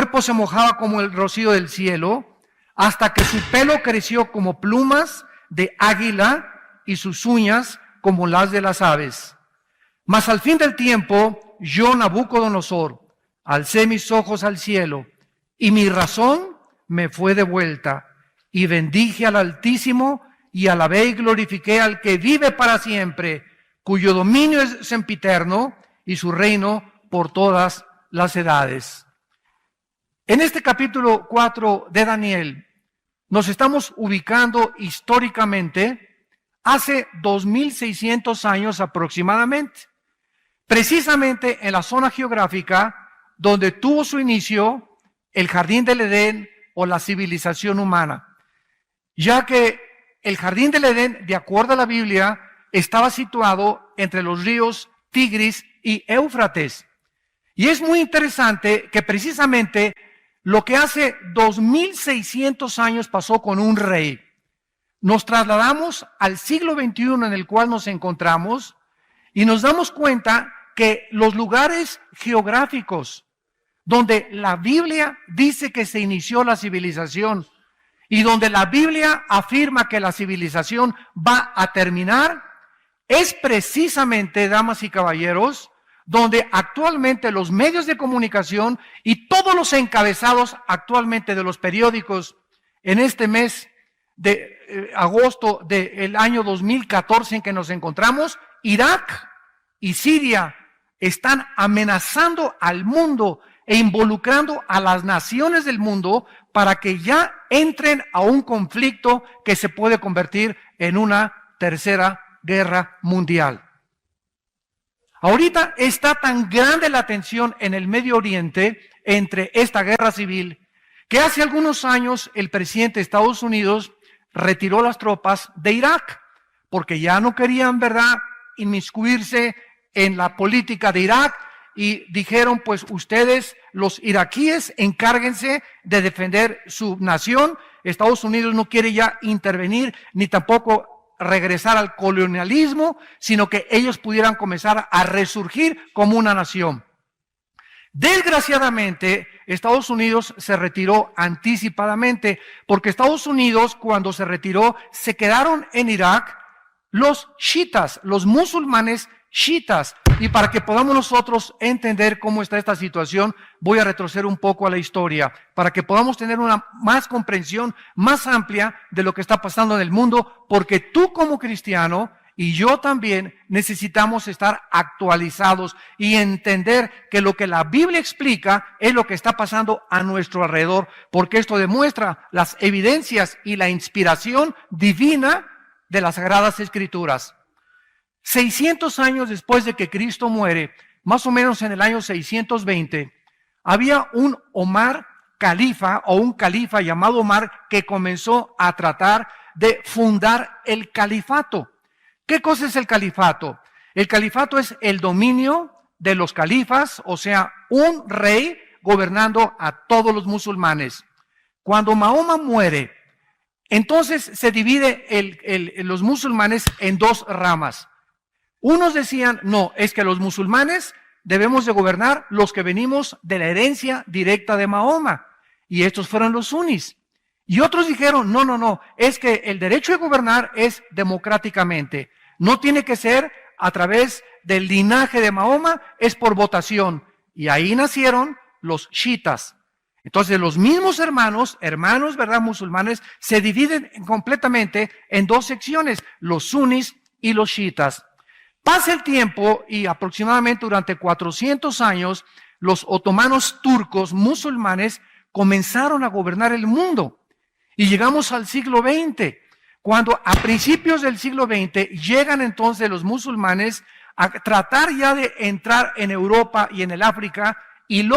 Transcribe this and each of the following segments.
cuerpo se mojaba como el rocío del cielo, hasta que su pelo creció como plumas de águila y sus uñas como las de las aves. Mas al fin del tiempo, yo, Nabucodonosor, alcé mis ojos al cielo, y mi razón me fue devuelta, y bendije al Altísimo, y alabé y glorifiqué al que vive para siempre, cuyo dominio es sempiterno, y su reino por todas las edades. En este capítulo 4 de Daniel, nos estamos ubicando históricamente hace 2600 años aproximadamente, precisamente en la zona geográfica donde tuvo su inicio el Jardín del Edén o la civilización humana, ya que el Jardín del Edén, de acuerdo a la Biblia, estaba situado entre los ríos Tigris y Éufrates. Y es muy interesante que precisamente lo que hace 2600 años pasó con un rey. Nos trasladamos al siglo XXI en el cual nos encontramos y nos damos cuenta que los lugares geográficos donde la Biblia dice que se inició la civilización y donde la Biblia afirma que la civilización va a terminar, es precisamente, damas y caballeros, donde actualmente los medios de comunicación y todos los encabezados actualmente de los periódicos en este mes de agosto del año 2014 en que nos encontramos, Irak y Siria están amenazando al mundo e involucrando a las naciones del mundo para que ya entren a un conflicto que se puede convertir en una tercera guerra mundial. Ahorita está tan grande la tensión en el Medio Oriente entre esta guerra civil que hace algunos años el presidente de Estados Unidos retiró las tropas de Irak porque ya no querían, ¿verdad?, inmiscuirse en la política de Irak y dijeron, pues ustedes, los iraquíes, encárguense de defender su nación. Estados Unidos no quiere ya intervenir ni tampoco regresar al colonialismo, sino que ellos pudieran comenzar a resurgir como una nación. Desgraciadamente, Estados Unidos se retiró anticipadamente, porque Estados Unidos, cuando se retiró, se quedaron en Irak los chiitas, los musulmanes chiitas. Y para que podamos nosotros entender cómo está esta situación, voy a retroceder un poco a la historia, para que podamos tener una más comprensión más amplia de lo que está pasando en el mundo, porque tú como cristiano y yo también necesitamos estar actualizados y entender que lo que la Biblia explica es lo que está pasando a nuestro alrededor, porque esto demuestra las evidencias y la inspiración divina de las Sagradas Escrituras. 600 años después de que Cristo muere, más o menos en el año 620, había un Omar califa o un califa llamado Omar que comenzó a tratar de fundar el califato. ¿Qué cosa es el califato? El califato es el dominio de los califas, o sea, un rey gobernando a todos los musulmanes. Cuando Mahoma muere, entonces se divide los musulmanes en dos ramas. Unos decían, no, es que los musulmanes debemos de gobernar los que venimos de la herencia directa de Mahoma. Y estos fueron los sunis. Y otros dijeron, no, es que el derecho de gobernar es democráticamente. No tiene que ser a través del linaje de Mahoma, es por votación. Y ahí nacieron los chiitas. Entonces los mismos hermanos, ¿verdad?, musulmanes, se dividen completamente en dos secciones, los sunis y los chiitas. Pasa el tiempo y aproximadamente durante 400 años, los otomanos turcos musulmanes comenzaron a gobernar el mundo. Y llegamos al siglo XX, cuando a principios del siglo XX llegan entonces los musulmanes a tratar ya de entrar en Europa y en el África, y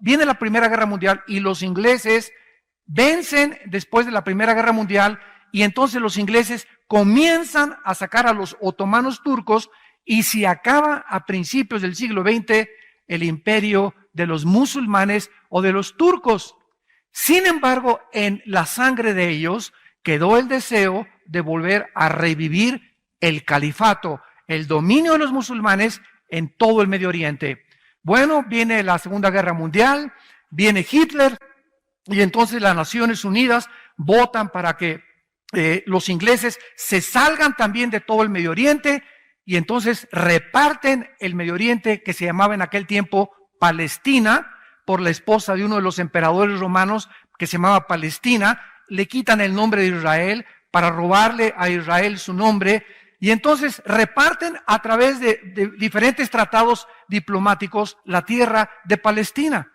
viene la Primera Guerra Mundial y los ingleses vencen después de la Primera Guerra Mundial, y entonces los ingleses comienzan a sacar a los otomanos turcos y se acaba a principios del siglo XX el imperio de los musulmanes o de los turcos. Sin embargo, en la sangre de ellos quedó el deseo de volver a revivir el califato, el dominio de los musulmanes en todo el Medio Oriente. Bueno, viene la Segunda Guerra Mundial, viene Hitler y entonces las Naciones Unidas votan para que los ingleses se salgan también de todo el Medio Oriente y entonces reparten el Medio Oriente, que se llamaba en aquel tiempo Palestina, por la esposa de uno de los emperadores romanos que se llamaba Palestina. Le quitan el nombre de Israel para robarle a Israel su nombre y entonces reparten a través de diferentes tratados diplomáticos la tierra de Palestina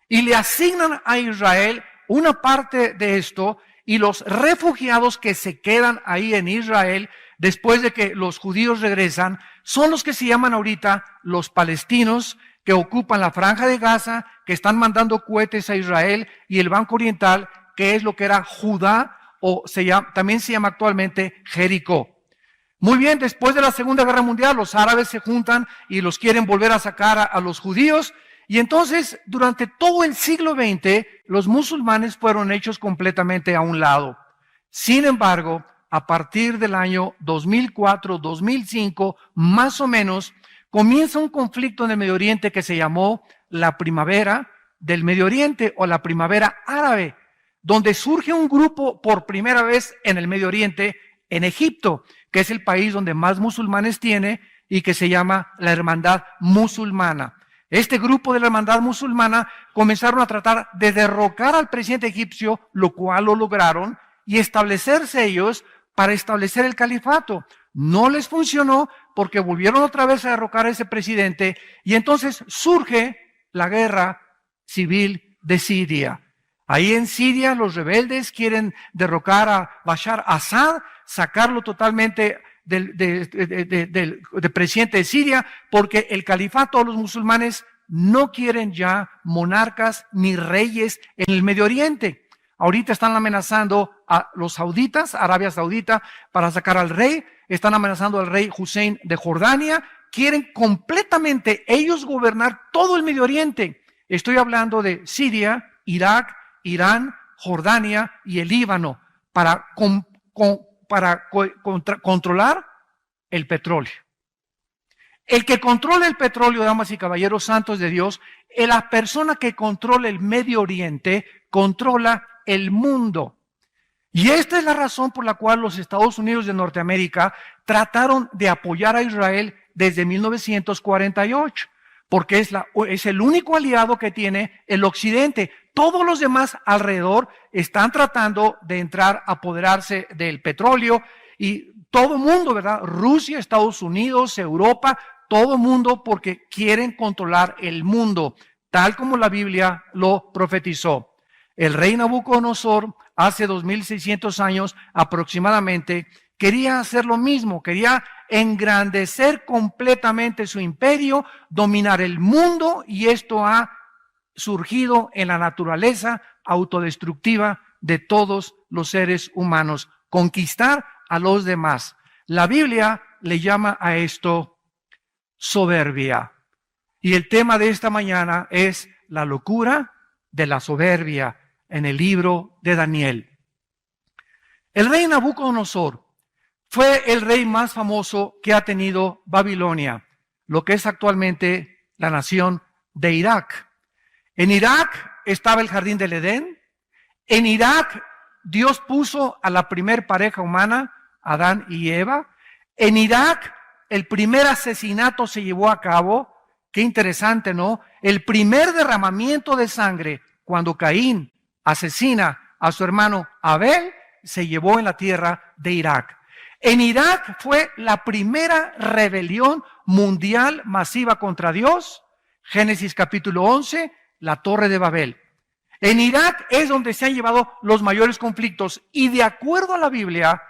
y le asignan a Israel una parte de esto, y los refugiados que se quedan ahí en Israel después de que los judíos regresan son los que se llaman ahorita los palestinos, que ocupan la franja de Gaza, que están mandando cohetes a Israel, y el Banco Oriental, que es lo que era Judá, o también se llama actualmente Jericó. Muy bien, después de la Segunda Guerra Mundial, los árabes se juntan y los quieren volver a sacar a los judíos, y entonces durante todo el siglo XX los musulmanes fueron hechos completamente a un lado. Sin embargo, a partir del año 2004, 2005, más o menos, comienza un conflicto en el Medio Oriente que se llamó la Primavera del Medio Oriente o la Primavera Árabe, donde surge un grupo por primera vez en el Medio Oriente, en Egipto, que es el país donde más musulmanes tiene y que se llama la Hermandad Musulmana. Este grupo de la Hermandad Musulmana comenzaron a tratar de derrocar al presidente egipcio, lo cual lo lograron, y establecerse ellos para establecer el califato. No les funcionó porque volvieron otra vez a derrocar a ese presidente y entonces surge la guerra civil de Siria. Ahí en Siria los rebeldes quieren derrocar a Bashar Assad, sacarlo totalmente del presidente de Siria, porque el califato de los musulmanes no quieren ya monarcas ni reyes en el Medio Oriente. Ahorita están amenazando a los sauditas, Arabia Saudita, para sacar al rey. Están amenazando al rey Hussein de Jordania. Quieren completamente ellos gobernar todo el Medio Oriente. Estoy hablando de Siria, Irak, Irán, Jordania y el Líbano para controlar el petróleo. El que controla el petróleo, damas y caballeros santos de Dios, la persona que controla el Medio Oriente, controla el mundo. Y esta es la razón por la cual los Estados Unidos de Norteamérica trataron de apoyar a Israel desde 1948, porque es el único aliado que tiene el Occidente. Todos los demás alrededor están tratando de entrar a apoderarse del petróleo y todo el mundo, ¿verdad? Rusia, Estados Unidos, Europa, todo el mundo, porque quieren controlar el mundo, tal como la Biblia lo profetizó. El rey Nabucodonosor, hace 2600 años aproximadamente, quería hacer lo mismo, quería engrandecer completamente su imperio, dominar el mundo, y esto ha surgido en la naturaleza autodestructiva de todos los seres humanos, conquistar a los demás. La Biblia le llama a esto soberbia. Y el tema de esta mañana es la locura de la soberbia en el libro de Daniel. El rey Nabucodonosor fue el rey más famoso que ha tenido Babilonia, lo que es actualmente la nación de Irak. En Irak estaba el jardín del Edén. En Irak Dios puso a la primer pareja humana, Adán y Eva. En Irak el primer asesinato se llevó a cabo. Qué interesante, ¿no? El primer derramamiento de sangre, cuando Caín asesina a su hermano Abel, se llevó en la tierra de Irak. En Irak fue la primera rebelión mundial masiva contra Dios. Génesis capítulo 11, la Torre de Babel. En Irak es donde se han llevado los mayores conflictos. Y de acuerdo a la Biblia,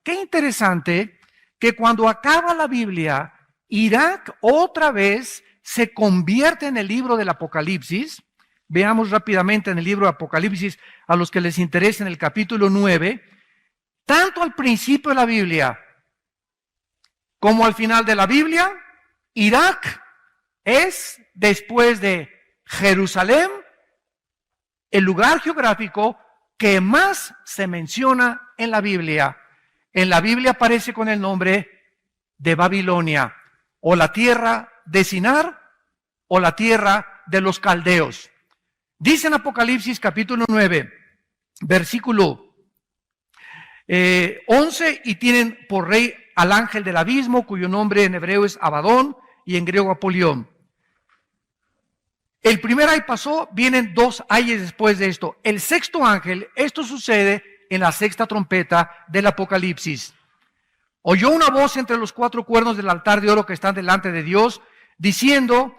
qué interesante que cuando acaba la Biblia, Irak otra vez se convierte en el libro del Apocalipsis. Veamos rápidamente en el libro de Apocalipsis, a los que les interese, en el capítulo 9, tanto al principio de la Biblia como al final de la Biblia, Irak es, después de Jerusalén, el lugar geográfico que más se menciona en la Biblia. En la Biblia aparece con el nombre de Babilonia, o la tierra de Sinar, o la tierra de los caldeos. Dice en Apocalipsis capítulo 9, versículo 11, y tienen por rey al ángel del abismo, cuyo nombre en hebreo es Abadón y en griego Apolión. El primer ay pasó, vienen 2 ayes después de esto. El sexto ángel, esto sucede en la sexta trompeta del Apocalipsis. Oyó una voz entre los 4 cuernos del altar de oro que están delante de Dios, diciendo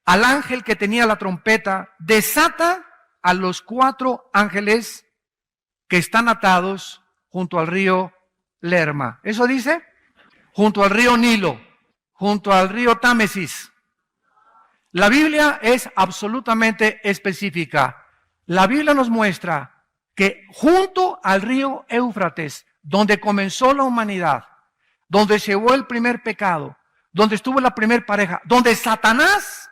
al ángel que tenía la trompeta: desata a los 4 ángeles que están atados junto al río Lerma. ¿Eso dice? Junto al río Nilo, junto al río Támesis. La Biblia es absolutamente específica. La Biblia nos muestra que junto al río Éufrates, donde comenzó la humanidad, donde se llevó el primer pecado, donde estuvo la primer pareja, donde Satanás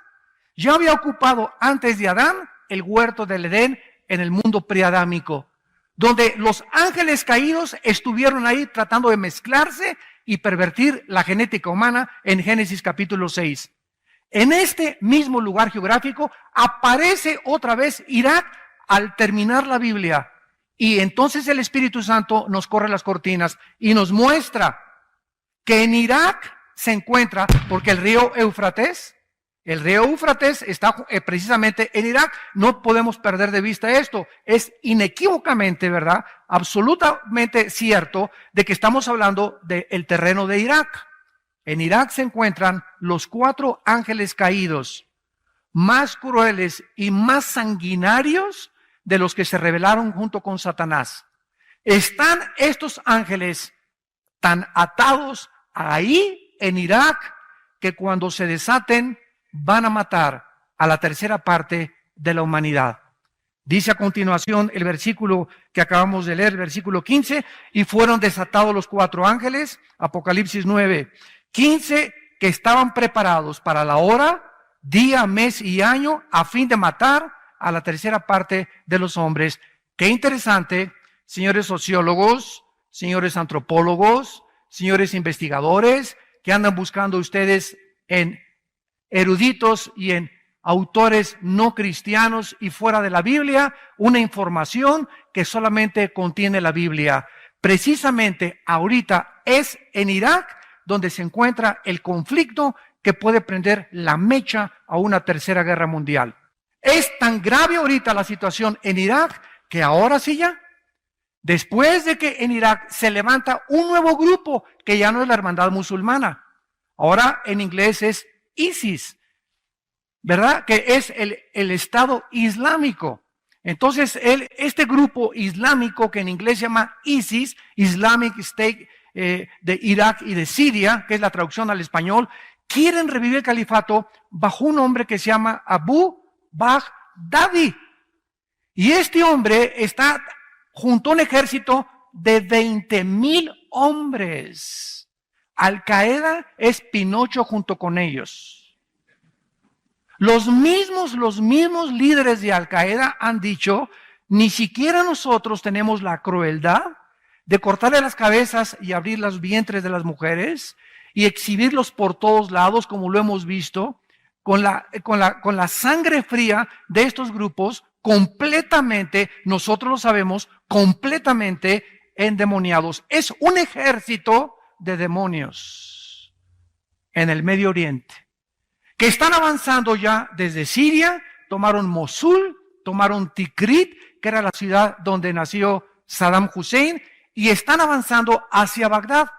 ya había ocupado antes de Adán el huerto del Edén en el mundo preadámico, donde los ángeles caídos estuvieron ahí tratando de mezclarse y pervertir la genética humana en Génesis capítulo 6. En este mismo lugar geográfico aparece otra vez Irak al terminar la Biblia. Y entonces el Espíritu Santo nos corre las cortinas y nos muestra que en Irak se encuentra, porque el río Éufrates está precisamente en Irak. No podemos perder de vista esto. Es inequívocamente, ¿verdad?, absolutamente cierto de que estamos hablando del terreno de Irak. En Irak se encuentran los 4 ángeles caídos, más crueles y más sanguinarios de los que se rebelaron junto con Satanás. Están estos ángeles tan atados ahí en Irak que cuando se desaten van a matar a la tercera parte de la humanidad. Dice a continuación el versículo que acabamos de leer, el versículo 15, y fueron desatados los 4 ángeles, Apocalipsis 9, 15, que estaban preparados para la hora, día, mes y año, a fin de matar a la tercera parte de los hombres. Qué interesante, señores sociólogos, señores antropólogos, señores investigadores, que andan buscando ustedes en eruditos y en autores no cristianos y fuera de la Biblia, una información que solamente contiene la Biblia. Precisamente ahorita es en Irak donde se encuentra el conflicto que puede prender la mecha a una tercera guerra mundial. Es tan grave ahorita la situación en Irak que ahora sí ya, después de que en Irak se levanta un nuevo grupo que ya no es la hermandad musulmana, ahora en inglés es ISIS, ¿verdad?, que es el Estado Islámico. Entonces este grupo islámico, que en inglés se llama ISIS, Islamic State, de Irak y de Siria, que es la traducción al español, quieren revivir el califato bajo un hombre que se llama Abu Baghdadi. Y este hombre está junto a un ejército de 20,000 hombres. Al Qaeda es Pinocho junto con ellos. Los mismos líderes de Al Qaeda han dicho: ni siquiera nosotros tenemos la crueldad de cortarle las cabezas y abrir los vientres de las mujeres y exhibirlos por todos lados, como lo hemos visto, con la sangre fría de estos grupos, completamente, nosotros lo sabemos, completamente endemoniados. Es un ejército de demonios en el Medio Oriente, que están avanzando ya desde Siria, tomaron Mosul, tomaron Tikrit, que era la ciudad donde nació Saddam Hussein, y están avanzando hacia Bagdad.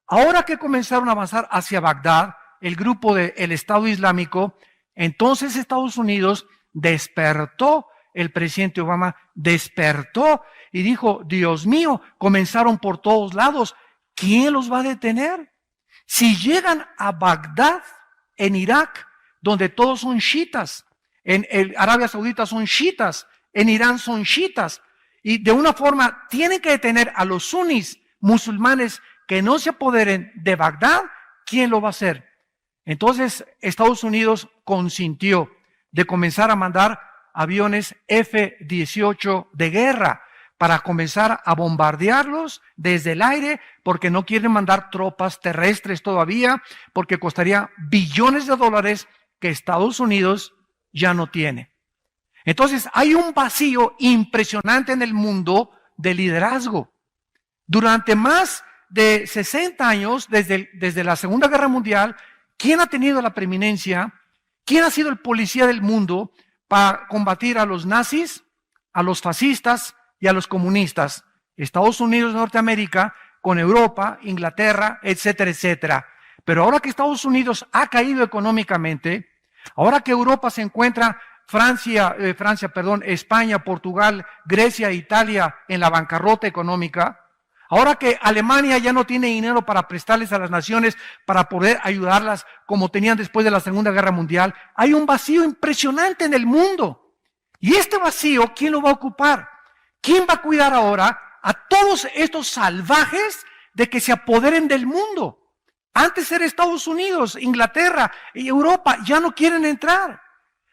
Ahora que comenzaron a avanzar hacia Bagdad, el grupo del Estado Islámico, entonces Estados Unidos despertó, el presidente Obama despertó y dijo: Dios mío, comenzaron por todos lados, ¿quién los va a detener? Si llegan a Bagdad, en Irak, donde todos son chiitas, en Arabia Saudita son chiitas, en Irán son chiitas, y de una forma tienen que detener a los sunnis musulmanes que no se apoderen de Bagdad, ¿quién lo va a hacer? Entonces Estados Unidos consintió de comenzar a mandar aviones F-18 de guerra para comenzar a bombardearlos desde el aire, porque no quieren mandar tropas terrestres todavía, porque costaría billones de dólares que Estados Unidos ya no tiene. Entonces hay un vacío impresionante en el mundo de liderazgo. Durante más de 60 años, desde la Segunda Guerra Mundial, ¿quién ha tenido la preeminencia? ¿Quién ha sido el policía del mundo para combatir a los nazis, a los fascistas y a los comunistas? Estados Unidos de Norteamérica, con Europa, Inglaterra, etcétera, etcétera. Pero ahora que Estados Unidos ha caído económicamente, ahora que Europa se encuentra, España, Portugal, Grecia, Italia en la bancarrota económica, ahora que Alemania ya no tiene dinero para prestarles a las naciones para poder ayudarlas como tenían después de la Segunda Guerra Mundial, hay un vacío impresionante en el mundo. Y este vacío, ¿quién lo va a ocupar? ¿Quién va a cuidar ahora a todos estos salvajes de que se apoderen del mundo? Antes era Estados Unidos, Inglaterra y Europa, ya no quieren entrar.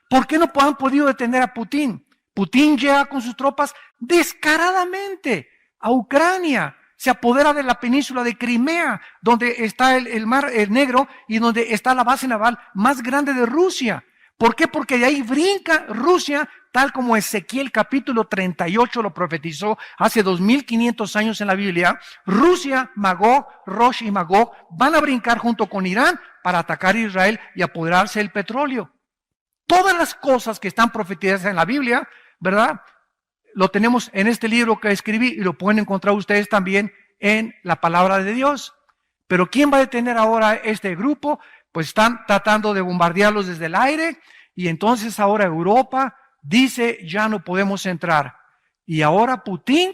¿Por qué no han podido detener a Putin? Putin llega con sus tropas descaradamente a Ucrania. Se apodera de la península de Crimea, donde está el Mar Negro y donde está la base naval más grande de Rusia. ¿Por qué? Porque de ahí brinca Rusia, tal como Ezequiel capítulo 38 lo profetizó hace 2500 años en la Biblia. Rusia, Magog, Rosh y Magog van a brincar junto con Irán para atacar a Israel y apoderarse del petróleo. Todas las cosas que están profetizadas en la Biblia, ¿verdad? Lo tenemos en este libro que escribí y lo pueden encontrar ustedes también en la palabra de Dios. Pero ¿quién va a detener ahora este grupo? Pues están tratando de bombardearlos desde el aire y entonces ahora Europa dice ya no podemos entrar. Y ahora Putin,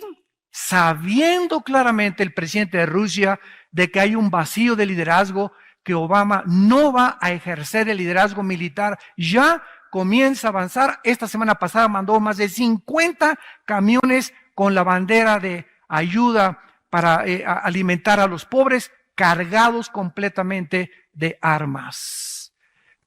sabiendo claramente el presidente de Rusia de que hay un vacío de liderazgo, que Obama no va a ejercer el liderazgo militar, ya comienza a avanzar. Esta semana pasada mandó más de 50 camiones con la bandera de ayuda para alimentar a los pobres, cargados completamente de armas,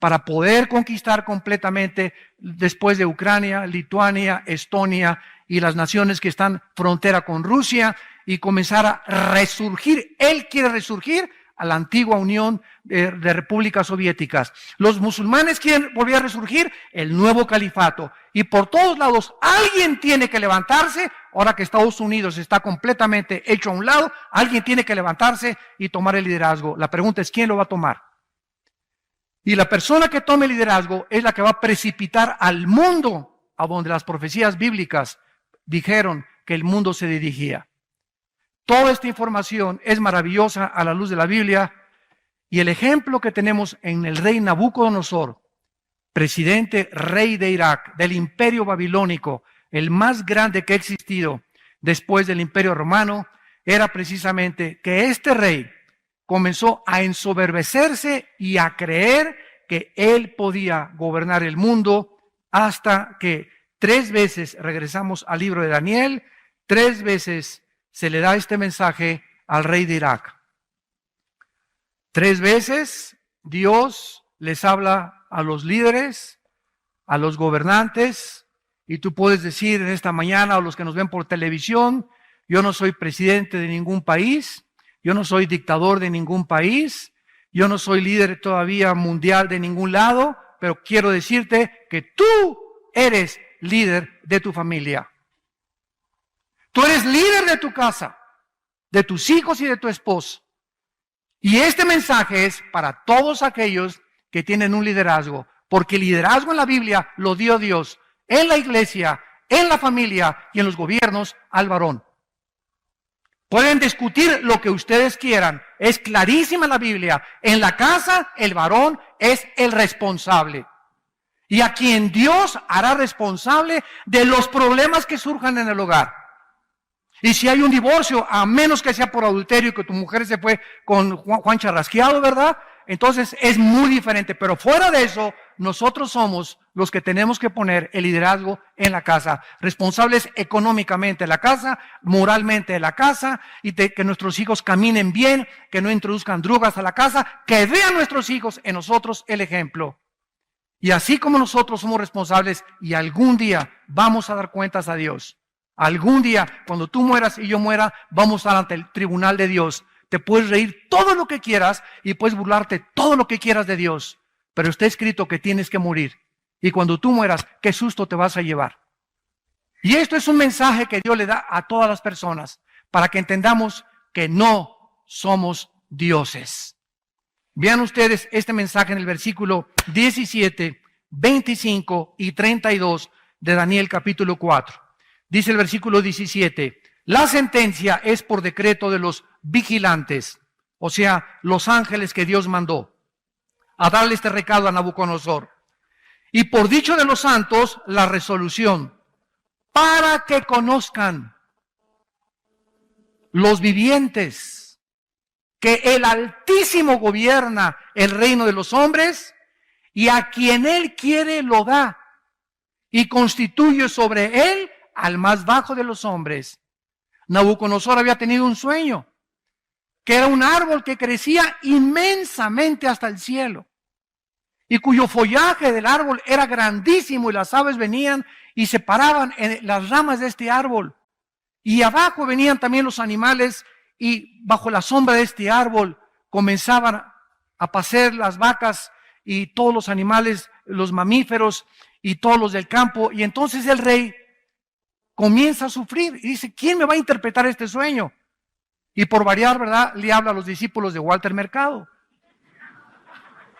para poder conquistar completamente después de Ucrania, Lituania, Estonia y las naciones que están frontera con Rusia y comenzar a resurgir. Él quiere resurgir a la antigua Unión de Repúblicas Soviéticas. Los musulmanes quieren volver a resurgir el nuevo califato. Y por todos lados alguien tiene que levantarse. Ahora que Estados Unidos está completamente hecho a un lado, alguien tiene que levantarse y tomar el liderazgo. La pregunta es, ¿quién lo va a tomar? Y la persona que tome el liderazgo es la que va a precipitar al mundo a donde las profecías bíblicas dijeron que el mundo se dirigía. Toda esta información es maravillosa a la luz de la Biblia y el ejemplo que tenemos en el rey Nabucodonosor, presidente rey de Irak, del imperio babilónico, el más grande que ha existido después del imperio romano, era precisamente que este rey comenzó a ensoberbecerse y a creer que él podía gobernar el mundo hasta que 3 veces, regresamos al libro de Daniel, 3 veces se le da este mensaje al rey de Irak. 3 veces Dios les habla a los líderes, a los gobernantes, y tú puedes decir en esta mañana, o los que nos ven por televisión, yo no soy presidente de ningún país, yo no soy dictador de ningún país, yo no soy líder todavía mundial de ningún lado, pero quiero decirte que tú eres líder de tu familia. Tú eres líder de tu casa, de tus hijos y de tu esposo. Y este mensaje es para todos aquellos que tienen un liderazgo, porque el liderazgo en la Biblia lo dio Dios, en la iglesia, en la familia y en los gobiernos al varón. Pueden discutir lo que ustedes quieran, es clarísima la Biblia. En la casa el varón es el responsable. Y a quien Dios hará responsable de los problemas que surjan en el hogar. Y si hay un divorcio, a menos que sea por adulterio y que tu mujer se fue con Juan Charrasqueado, ¿verdad? Entonces es muy diferente. Pero fuera de eso, nosotros somos los que tenemos que poner el liderazgo en la casa. Responsables económicamente de la casa, moralmente de la casa, y que nuestros hijos caminen bien, que no introduzcan drogas a la casa, que vean nuestros hijos en nosotros el ejemplo. Y así como nosotros somos responsables y algún día vamos a dar cuentas a Dios. Algún día, cuando tú mueras y yo muera, vamos a estar ante el tribunal de Dios. Te puedes reír todo lo que quieras y puedes burlarte todo lo que quieras de Dios. Pero está escrito que tienes que morir. Y cuando tú mueras, ¿qué susto te vas a llevar? Y esto es un mensaje que Dios le da a todas las personas para que entendamos que no somos dioses. Vean ustedes este mensaje en el versículo 17, 25 y 32 de Daniel capítulo 4. Dice el versículo 17, la sentencia es por decreto de los vigilantes, o sea, los ángeles que Dios mandó a darle este recado a Nabucodonosor. Y por dicho de los santos, la resolución, para que conozcan los vivientes que el Altísimo gobierna el reino de los hombres y a quien Él quiere lo da y constituye sobre Él al más bajo de los hombres. Nabucodonosor había tenido un sueño, que era un árbol que crecía inmensamente hasta el cielo y cuyo follaje del árbol era grandísimo y las aves venían y se paraban en las ramas de este árbol. Y abajo venían también los animales y bajo la sombra de este árbol comenzaban a pacer las vacas y todos los animales, los mamíferos y todos los del campo. Y entonces el rey comienza a sufrir y dice, ¿quién me va a interpretar este sueño? Y por variar, ¿verdad? Le habla a los discípulos de Walter Mercado,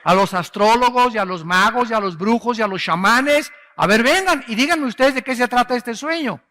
a los astrólogos y a los magos y a los brujos y a los chamanes. A ver, vengan y díganme ustedes de qué se trata este sueño.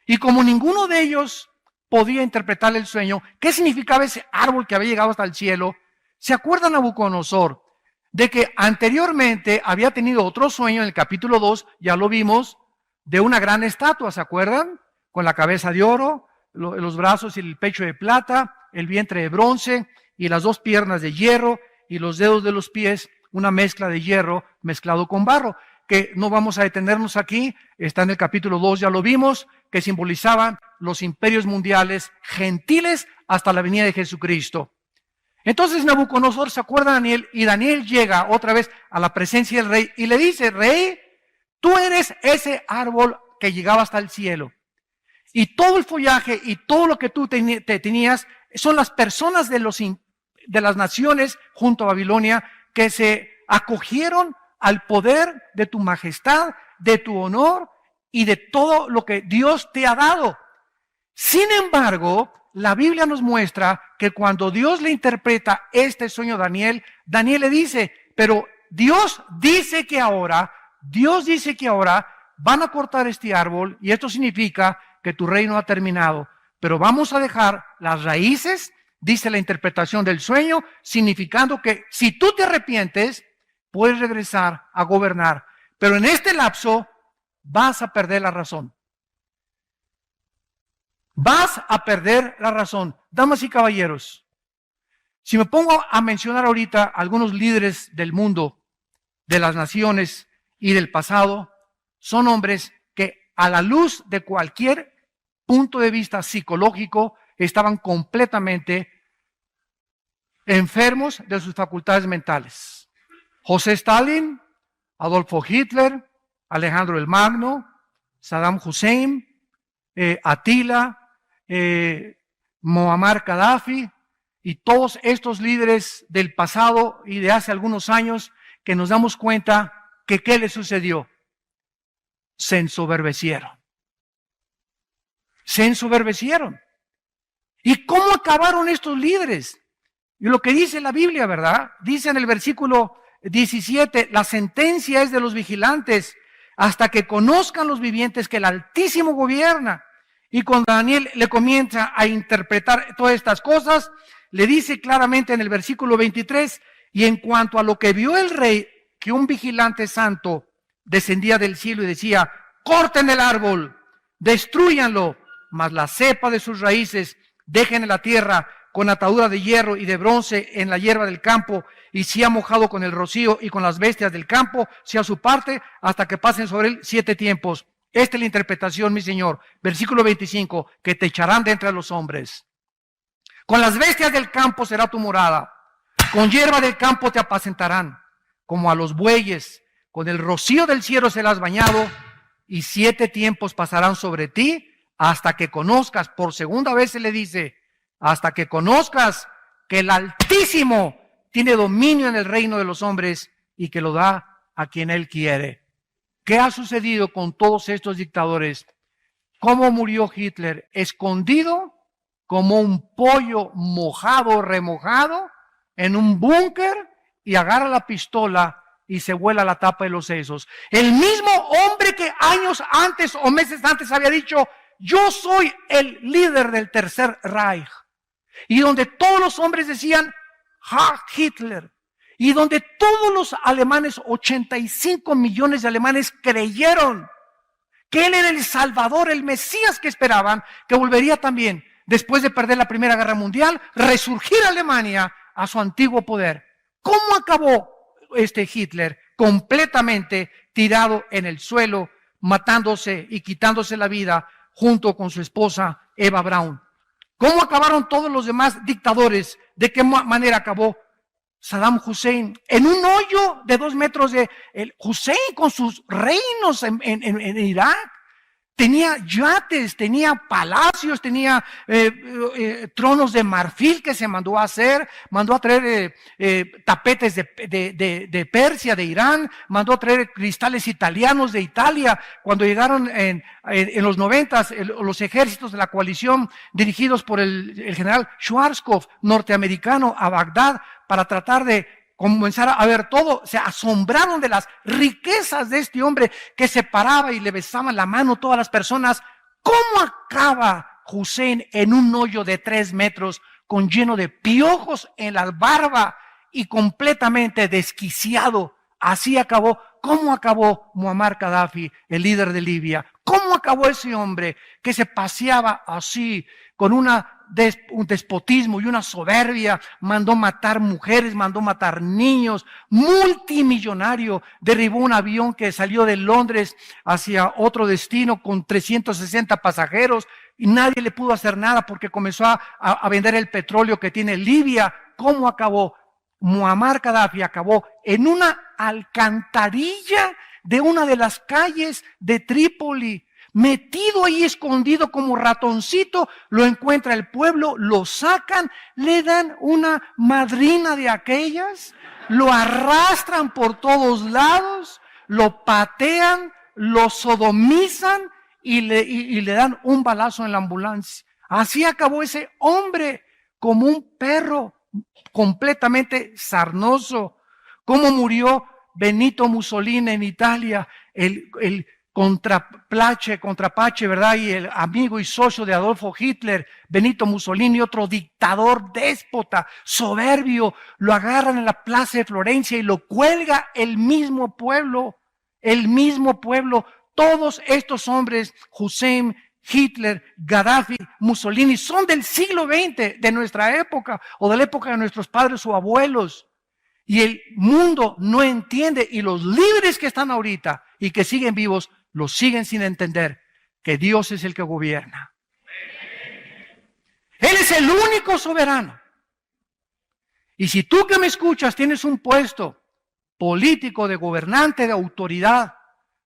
Y como ninguno de ellos podía interpretar el sueño, ¿qué significaba ese árbol que había llegado hasta el cielo? ¿Se acuerdan Nabucodonosor de que anteriormente había tenido otro sueño en el capítulo 2, ya lo vimos, de una gran estatua, ¿se acuerdan? Con la cabeza de oro, los brazos y el pecho de plata, el vientre de bronce y las dos piernas de hierro y los dedos de los pies, una mezcla de hierro mezclado con barro, que no vamos a detenernos aquí, está en el capítulo 2, ya lo vimos, que simbolizaban los imperios mundiales gentiles hasta la venida de Jesucristo. Entonces Nabucodonosor se acuerda de Daniel y Daniel llega otra vez a la presencia del rey y le dice, rey, tú eres ese árbol que llegaba hasta el cielo. Y todo el follaje y todo lo que tú tenías son las personas de las naciones junto a Babilonia que se acogieron al poder de tu majestad, de tu honor y de todo lo que Dios te ha dado. Sin embargo, la Biblia nos muestra que cuando Dios le interpreta este sueño a Daniel, Daniel le dice, pero Dios dice que ahora van a cortar este árbol y esto significa que tu reino ha terminado, pero vamos a dejar las raíces, dice la interpretación del sueño, significando que si tú te arrepientes, puedes regresar a gobernar, pero en este lapso vas a perder la razón. Vas a perder la razón. Damas y caballeros, si me pongo a mencionar ahorita algunos líderes del mundo, de las naciones y del pasado, son hombres que a la luz de cualquier punto de vista psicológico estaban completamente enfermos de sus facultades mentales. José Stalin, Adolfo Hitler, Alejandro el Magno, Saddam Hussein, Atila, Muammar Gaddafi y todos estos líderes del pasado y de hace algunos años que nos damos cuenta que ¿qué les sucedió? Se ensoberbecieron. Se ensoberbecieron. ¿Y cómo acabaron estos líderes? Y lo que dice la Biblia, ¿verdad? Dice en el versículo 17, la sentencia es de los vigilantes hasta que conozcan los vivientes que el Altísimo gobierna. Y cuando Daniel le comienza a interpretar todas estas cosas, le dice claramente en el versículo 23, y en cuanto a lo que vio el rey, que un vigilante santo descendía del cielo y decía, corten el árbol, destrúyanlo, mas la cepa de sus raíces dejen en la tierra con atadura de hierro y de bronce en la hierba del campo, y si ha mojado con el rocío y con las bestias del campo, sea su parte, hasta que pasen sobre él 7 tiempos. Esta es la interpretación, mi Señor. Versículo 25, que te echarán de entre los hombres. Con las bestias del campo será tu morada, con hierba del campo te apacentarán, como a los bueyes, con el rocío del cielo serás bañado, y 7 tiempos pasarán sobre ti, hasta que conozcas, por segunda vez se le dice, hasta que conozcas que el Altísimo tiene dominio en el reino de los hombres y que lo da a quien Él quiere. ¿Qué ha sucedido con todos estos dictadores? ¿Cómo murió Hitler? Escondido como un pollo mojado, remojado, en un búnker, y agarra la pistola y se vuela la tapa de los sesos. El mismo hombre que años antes o meses antes había dicho, yo soy el líder del Tercer Reich. Y donde todos los hombres decían, ¡ja, Hitler! Y donde todos los alemanes, 85 millones de alemanes, creyeron que él era el Salvador, el Mesías que esperaban, que volvería también, después de perder la Primera Guerra Mundial, resurgir Alemania a su antiguo poder. ¿Cómo acabó Hitler? Completamente tirado en el suelo, matándose y quitándose la vida junto con su esposa Eva Braun. ¿Cómo acabaron todos los demás dictadores? ¿De qué manera acabó Saddam Hussein? En un hoyo de 2 metros de Hussein con sus reinos en Irak. Tenía yates, tenía palacios, tenía tronos de marfil que se mandó a hacer, mandó a traer tapetes de Persia, de Irán, mandó a traer cristales italianos de Italia. Cuando llegaron en los 90 los ejércitos de la coalición dirigidos por el general Schwarzkopf, norteamericano, a Bagdad para tratar de comenzar a ver todo, se asombraron de las riquezas de este hombre que se paraba y le besaban la mano a todas las personas. ¿Cómo acaba Hussein en un hoyo de 3 metros con lleno de piojos en la barba y completamente desquiciado? Así acabó. ¿Cómo acabó Muammar Gaddafi, el líder de Libia? ¿Cómo acabó ese hombre que se paseaba así con un despotismo y una soberbia? Mandó matar mujeres, mandó matar niños, multimillonario, derribó un avión que salió de Londres hacia otro destino con 360 pasajeros y nadie le pudo hacer nada porque comenzó a vender el petróleo que tiene Libia. ¿Cómo acabó? Muammar Gaddafi acabó en una alcantarilla de una de las calles de Trípoli. Metido ahí escondido como ratoncito, lo encuentra el pueblo, lo sacan, le dan una madrina de aquellas, lo arrastran por todos lados, lo patean, lo sodomizan y le dan un balazo en la ambulancia. Así acabó ese hombre, como un perro completamente sarnoso. ¿Cómo murió Benito Mussolini en Italia? El contrapache, ¿verdad? Y el amigo y socio de Adolfo Hitler, Benito Mussolini, otro dictador, déspota, soberbio, lo agarran en la plaza de Florencia y lo cuelga el mismo pueblo. Todos estos hombres, Hussein, Hitler, Gaddafi, Mussolini, son del siglo XX, de nuestra época, o de la época de nuestros padres o abuelos. Y el mundo no entiende, y los líderes que están ahorita y que siguen vivos, los siguen sin entender que Dios es el que gobierna. Él es el único soberano. Y si tú que me escuchas tienes un puesto político, de gobernante, de autoridad,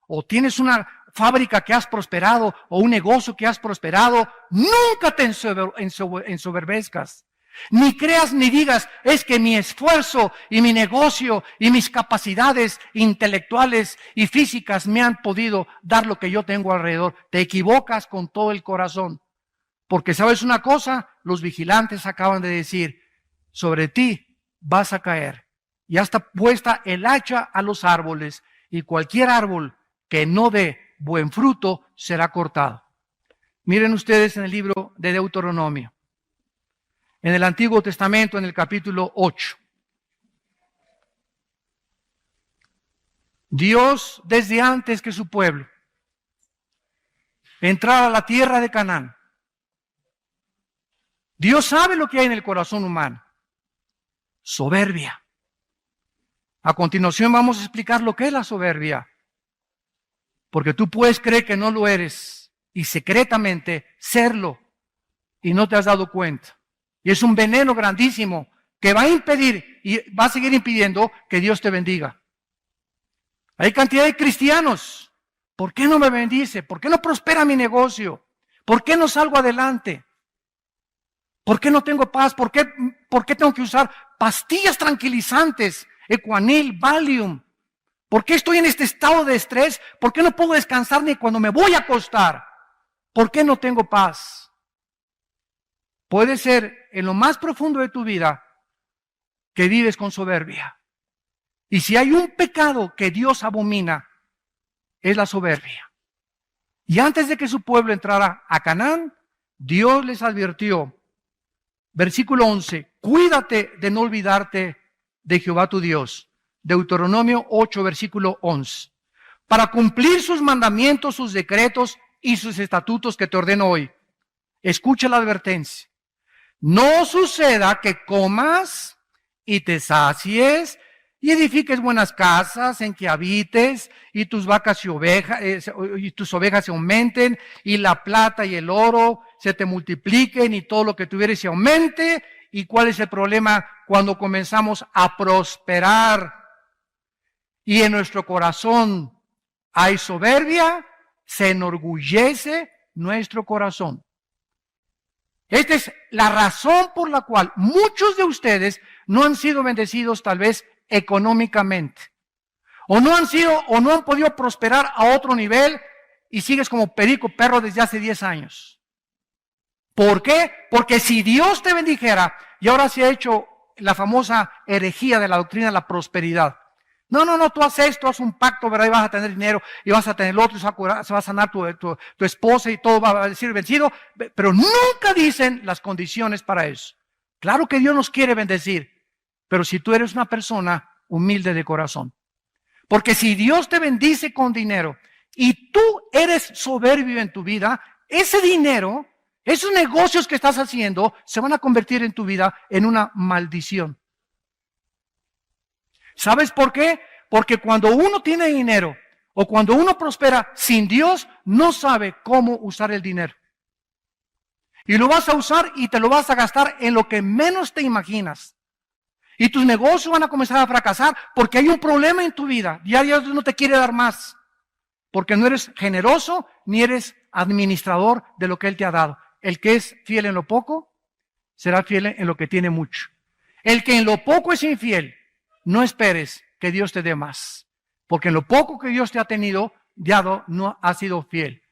o tienes una fábrica que has prosperado, o un negocio que has prosperado, nunca te ensoberbezcas. Ni creas ni digas, es que mi esfuerzo y mi negocio y mis capacidades intelectuales y físicas me han podido dar lo que yo tengo alrededor. Te equivocas con todo el corazón. Porque ¿sabes una cosa? Los vigilantes acaban de decir, sobre ti vas a caer. Ya está puesta el hacha a los árboles, y cualquier árbol que no dé buen fruto será cortado. Miren ustedes en el libro de Deuteronomio, en el Antiguo Testamento, en el capítulo 8. Dios, desde antes que su pueblo entrara a la tierra de Canaán, Dios sabe lo que hay en el corazón humano. Soberbia. A continuación vamos a explicar lo que es la soberbia. Porque tú puedes creer que no lo eres y secretamente serlo y no te has dado cuenta. Y es un veneno grandísimo que va a impedir y va a seguir impidiendo que Dios te bendiga. Hay cantidad de cristianos. ¿Por qué no me bendice? ¿Por qué no prospera mi negocio? ¿Por qué no salgo adelante? ¿Por qué no tengo paz? ¿Por qué tengo que usar pastillas tranquilizantes? Equanil, Valium. ¿Por qué estoy en este estado de estrés? ¿Por qué no puedo descansar ni cuando me voy a acostar? ¿Por qué no tengo paz? Puede ser en lo más profundo de tu vida que vives con soberbia. Y si hay un pecado que Dios abomina, es la soberbia. Y antes de que su pueblo entrara a Canaán, Dios les advirtió, versículo 11, cuídate de no olvidarte de Jehová tu Dios. Deuteronomio 8, versículo 11. Para cumplir sus mandamientos, sus decretos y sus estatutos que te ordeno hoy. Escucha la advertencia. No suceda que comas y te sacies y edifiques buenas casas en que habites y tus vacas y tus ovejas se aumenten y la plata y el oro se te multipliquen y todo lo que tuvieres se aumente. ¿Y cuál es el problema cuando comenzamos a prosperar y en nuestro corazón hay soberbia? Se enorgullece nuestro corazón. Esta es la razón por la cual muchos de ustedes no han sido bendecidos tal vez económicamente. O no han podido prosperar a otro nivel y sigues como perico perro desde hace 10 años. ¿Por qué? Porque si Dios te bendijera, y ahora se ha hecho la famosa herejía de la doctrina de la prosperidad. No, tú haces esto, haz un pacto, ¿verdad? Y vas a tener dinero, y vas a tener el otro, y se va a sanar tu esposa, y todo va a decir vencido, pero nunca dicen las condiciones para eso. Claro que Dios nos quiere bendecir, pero si tú eres una persona humilde de corazón. Porque si Dios te bendice con dinero, y tú eres soberbio en tu vida, ese dinero, esos negocios que estás haciendo, se van a convertir en tu vida en una maldición. ¿Sabes por qué? Porque cuando uno tiene dinero o cuando uno prospera sin Dios, no sabe cómo usar el dinero. Y lo vas a usar y te lo vas a gastar en lo que menos te imaginas. Y tus negocios van a comenzar a fracasar porque hay un problema en tu vida. Ya Dios no te quiere dar más. Porque no eres generoso ni eres administrador de lo que Él te ha dado. El que es fiel en lo poco, será fiel en lo que tiene mucho. El que en lo poco es infiel, no esperes que Dios te dé más, porque en lo poco que Dios te ha dado no ha sido fiel.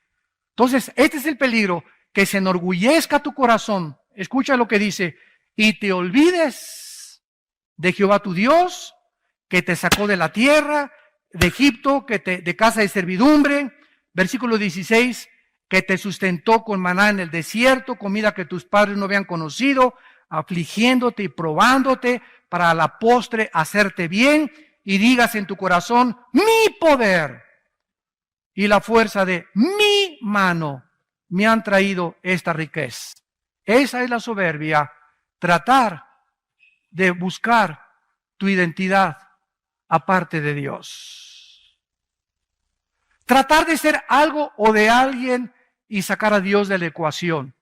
Entonces, este es el peligro, que se enorgullezca tu corazón. Escucha lo que dice, y te olvides de Jehová tu Dios, que te sacó de la tierra, de Egipto, de casa de servidumbre. Versículo 16, que te sustentó con maná en el desierto, comida que tus padres no habían conocido, afligiéndote y probándote, para a la postre hacerte bien, y digas en tu corazón, mi poder y la fuerza de mi mano me han traído esta riqueza. Esa es la soberbia, tratar de buscar tu identidad aparte de Dios. Tratar de ser algo o de alguien y sacar a Dios de la ecuación.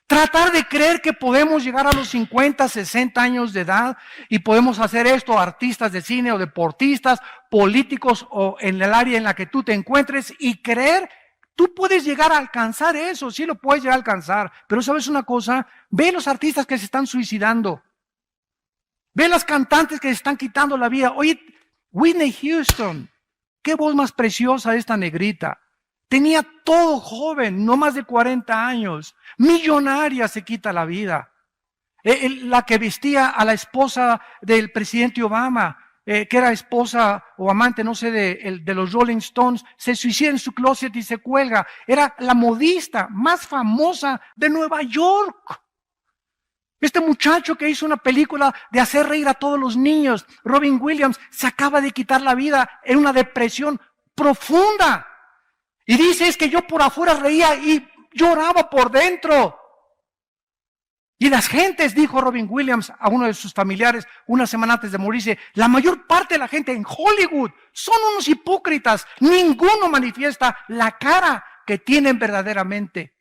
Tratar de creer que podemos llegar a los 50, 60 años de edad y podemos hacer esto, artistas de cine o deportistas, políticos o en el área en la que tú te encuentres, y creer, tú puedes llegar a alcanzar eso, sí lo puedes llegar a alcanzar, pero ¿sabes una cosa? Ve los artistas que se están suicidando, ve las cantantes que se están quitando la vida. Oye, Whitney Houston, qué voz más preciosa esta negrita. Tenía todo joven, no más de 40 años. Millonaria, se quita la vida. La que vestía a la esposa del presidente Obama, que era esposa o amante, no sé, de los Rolling Stones, se suicida en su closet y se cuelga. Era la modista más famosa de Nueva York. Este muchacho que hizo una película de hacer reír a todos los niños, Robin Williams, se acaba de quitar la vida en una depresión profunda. Y dice, es que yo por afuera reía y lloraba por dentro. Y las gentes, dijo Robin Williams a uno de sus familiares una semana antes de morirse, la mayor parte de la gente en Hollywood son unos hipócritas. Ninguno manifiesta la cara que tienen verdaderamente.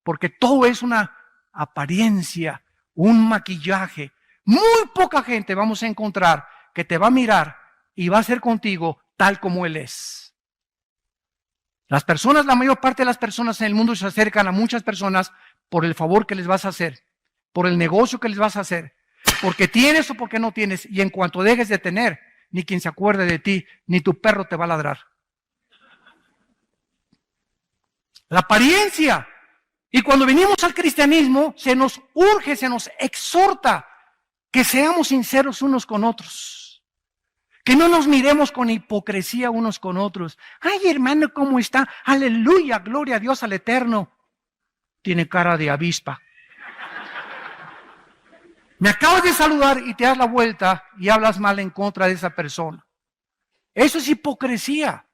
Porque todo es una apariencia, un maquillaje. Muy poca gente vamos a encontrar que te va a mirar y va a ser contigo tal como Él es. Las personas, la mayor parte de las personas en el mundo se acercan a muchas personas por el favor que les vas a hacer, por el negocio que les vas a hacer, porque tienes o porque no tienes, y en cuanto dejes de tener, ni quien se acuerde de ti, ni tu perro te va a ladrar. La apariencia. Y cuando venimos al cristianismo, se nos urge, se nos exhorta que seamos sinceros unos con otros. Que no nos miremos con hipocresía unos con otros. Ay, hermano, ¿cómo está? Aleluya, gloria a Dios al Eterno. Tiene cara de avispa. Me acabas de saludar y te das la vuelta y hablas mal en contra de esa persona. Eso es hipocresía.